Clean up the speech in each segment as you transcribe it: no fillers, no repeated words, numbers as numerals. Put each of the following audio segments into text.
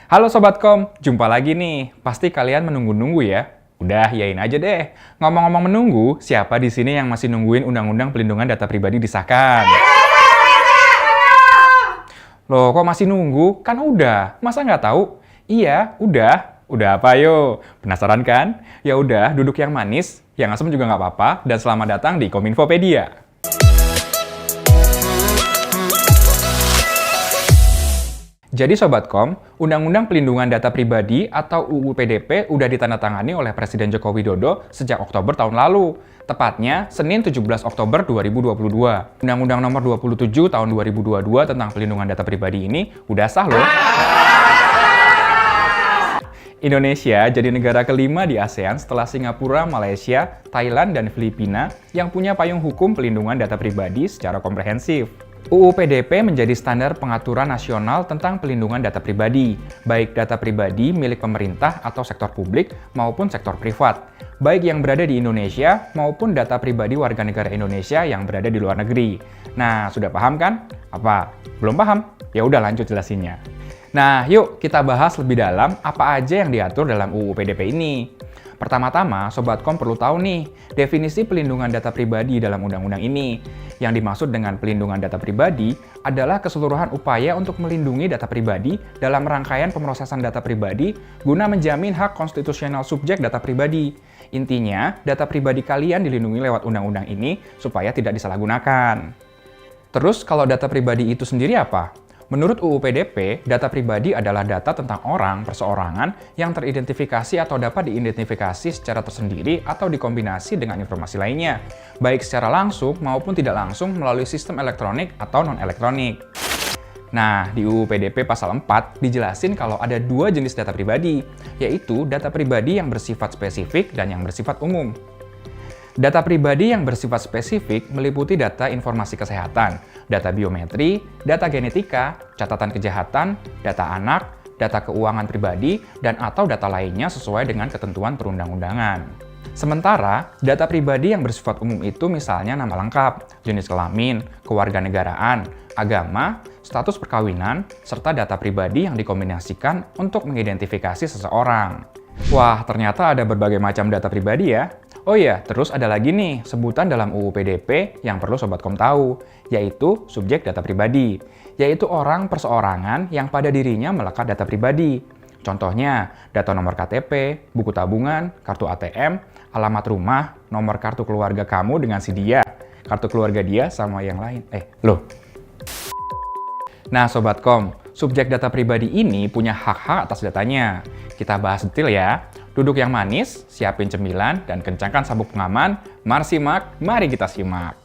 Halo Sobat Kom, jumpa lagi nih. Pasti kalian menunggu-nunggu ya? Udah, yain aja deh. Ngomong-ngomong menunggu, siapa di sini yang masih nungguin Undang-Undang Pelindungan Data Pribadi disahkan? Loh, kok masih nunggu? Kan udah. Masa nggak tahu? Iya, udah. Udah apa yo? Penasaran kan? Ya udah, duduk yang manis, yang asem juga nggak apa-apa, dan selamat datang di Kominfopedia. Jadi Sobat Kom, Undang-Undang Pelindungan Data Pribadi atau UU PDP udah ditandatangani oleh Presiden Joko Widodo sejak Oktober tahun lalu. Tepatnya Senin 17 Oktober 2022. Undang-Undang Nomor 27 Tahun 2022 tentang Pelindungan Data Pribadi ini udah sah loh. Indonesia jadi negara kelima di ASEAN setelah Singapura, Malaysia, Thailand, dan Filipina yang punya payung hukum pelindungan data pribadi secara komprehensif. UU PDP menjadi standar pengaturan nasional tentang pelindungan data pribadi, baik data pribadi milik pemerintah atau sektor publik maupun sektor privat, baik yang berada di Indonesia maupun data pribadi warga negara Indonesia yang berada di luar negeri. Nah, sudah paham kan? Apa? Belum paham? Ya udah lanjut jelasinnya. Nah, yuk kita bahas lebih dalam apa aja yang diatur dalam UU PDP ini. Pertama-tama, Sobat Kom perlu tahu nih, definisi pelindungan data pribadi dalam undang-undang ini. Yang dimaksud dengan pelindungan data pribadi adalah keseluruhan upaya untuk melindungi data pribadi dalam rangkaian pemrosesan data pribadi guna menjamin hak konstitusional subjek data pribadi. Intinya, data pribadi kalian dilindungi lewat undang-undang ini supaya tidak disalahgunakan. Terus, kalau data pribadi itu sendiri apa? Menurut UU PDP, data pribadi adalah data tentang orang, perseorangan yang teridentifikasi atau dapat diidentifikasi secara tersendiri atau dikombinasi dengan informasi lainnya, baik secara langsung maupun tidak langsung melalui sistem elektronik atau non-elektronik. Nah, di UU PDP pasal 4 dijelasin kalau ada dua jenis data pribadi, yaitu data pribadi yang bersifat spesifik dan yang bersifat umum. Data pribadi yang bersifat spesifik meliputi data informasi kesehatan, data biometri, data genetika, catatan kejahatan, data anak, data keuangan pribadi, dan atau data lainnya sesuai dengan ketentuan perundang-undangan. Sementara, data pribadi yang bersifat umum itu misalnya nama lengkap, jenis kelamin, kewarganegaraan, agama, status perkawinan, serta data pribadi yang dikombinasikan untuk mengidentifikasi seseorang. Wah, ternyata ada berbagai macam data pribadi ya. Oh iya, terus ada lagi nih sebutan dalam UU PDP yang perlu Sobat Kom tahu, yaitu subjek data pribadi, yaitu orang perseorangan yang pada dirinya melekat data pribadi. Contohnya, data nomor KTP, buku tabungan, kartu ATM, alamat rumah, nomor kartu keluarga kamu dengan si dia, kartu keluarga dia sama yang lain. Loh. Nah, Sobat Kom, subjek data pribadi ini punya hak-hak atas datanya. Kita bahas detail ya. Duduk yang manis, siapin cemilan, dan kencangkan sabuk pengaman. Mari simak, mari kita simak.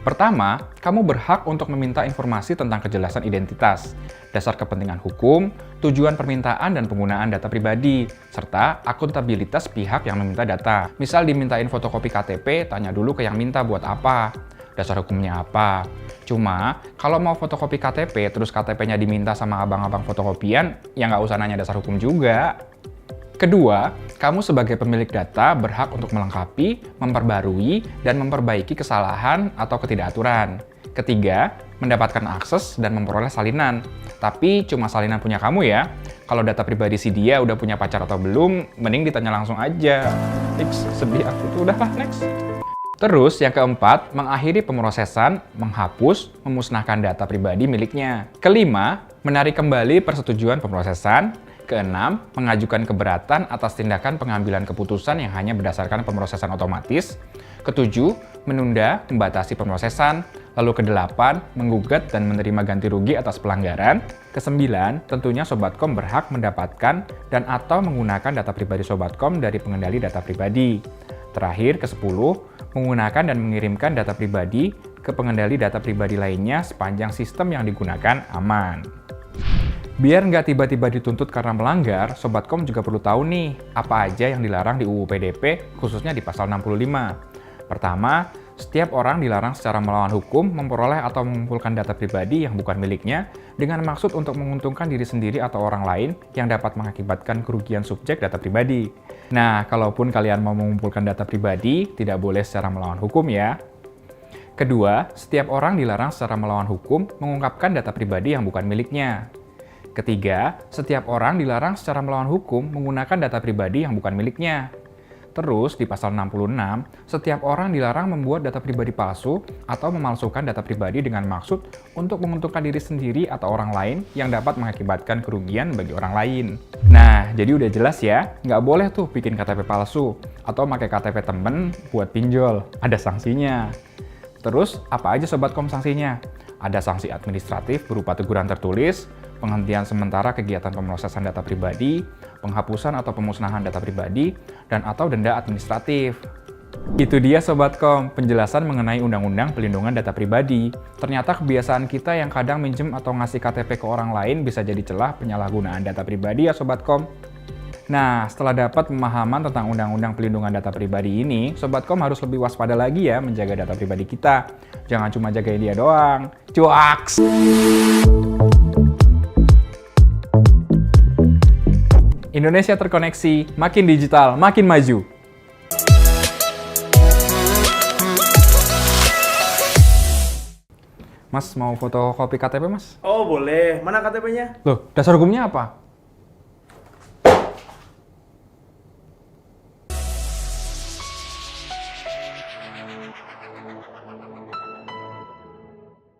Pertama, kamu berhak untuk meminta informasi tentang kejelasan identitas, dasar kepentingan hukum, tujuan permintaan dan penggunaan data pribadi, serta akuntabilitas pihak yang meminta data. Misal dimintain fotokopi KTP, tanya dulu ke yang minta buat apa, dasar hukumnya apa. Cuma, kalau mau fotokopi KTP, terus KTP-nya diminta sama abang-abang fotokopian, ya nggak usah nanya dasar hukum juga. Kedua, kamu sebagai pemilik data berhak untuk melengkapi, memperbarui, dan memperbaiki kesalahan atau ketidakaturan. Ketiga, mendapatkan akses dan memperoleh salinan. Tapi cuma salinan punya kamu ya. Kalau data pribadi si dia udah punya pacar atau belum, mending ditanya langsung aja. Sedih aku tuh, udahlah next. Terus yang keempat, mengakhiri pemrosesan, menghapus, memusnahkan data pribadi miliknya. Kelima, menarik kembali persetujuan pemrosesan. Keenam, mengajukan keberatan atas tindakan pengambilan keputusan yang hanya berdasarkan pemrosesan otomatis. Ketujuh, menunda, membatasi pemrosesan. Lalu kedelapan, menggugat dan menerima ganti rugi atas pelanggaran. Kesembilan, tentunya Sobat Kom berhak mendapatkan dan atau menggunakan data pribadi Sobat Kom dari pengendali data pribadi. Terakhir, ke-10, menggunakan dan mengirimkan data pribadi ke pengendali data pribadi lainnya sepanjang sistem yang digunakan aman. Biar nggak tiba-tiba dituntut karena melanggar, Sobat Kom juga perlu tahu nih, apa aja yang dilarang di UU PDP, khususnya di pasal 65. Pertama, setiap orang dilarang secara melawan hukum memperoleh atau mengumpulkan data pribadi yang bukan miliknya dengan maksud untuk menguntungkan diri sendiri atau orang lain yang dapat mengakibatkan kerugian subjek data pribadi. Nah, kalaupun kalian mau mengumpulkan data pribadi, tidak boleh secara melawan hukum ya. Kedua, setiap orang dilarang secara melawan hukum mengungkapkan data pribadi yang bukan miliknya. Ketiga, setiap orang dilarang secara melawan hukum menggunakan data pribadi yang bukan miliknya. Terus, di pasal 66, setiap orang dilarang membuat data pribadi palsu atau memalsukan data pribadi dengan maksud untuk menguntungkan diri sendiri atau orang lain yang dapat mengakibatkan kerugian bagi orang lain. Nah, jadi udah jelas ya, nggak boleh tuh bikin KTP palsu atau pakai KTP temen buat pinjol. Ada sanksinya. Terus, apa aja Sobat Kom sanksinya? Ada sanksi administratif berupa teguran tertulis, penghentian sementara kegiatan pemrosesan data pribadi, penghapusan atau pemusnahan data pribadi, dan atau denda administratif. Itu dia Sobat Kom, penjelasan mengenai Undang-Undang Pelindungan Data Pribadi. Ternyata kebiasaan kita yang kadang minjem atau ngasih KTP ke orang lain bisa jadi celah penyalahgunaan data pribadi ya Sobat Kom. Nah, setelah dapat pemahaman tentang Undang-Undang Pelindungan Data Pribadi ini, Sobat Kom harus lebih waspada lagi ya menjaga data pribadi kita. Jangan cuma jagain dia doang. Cuaks! Indonesia terkoneksi, makin digital, makin maju. Mas, mau fotokopi KTP, Mas? Oh boleh, mana KTP-nya? Loh, dasar hukumnya apa?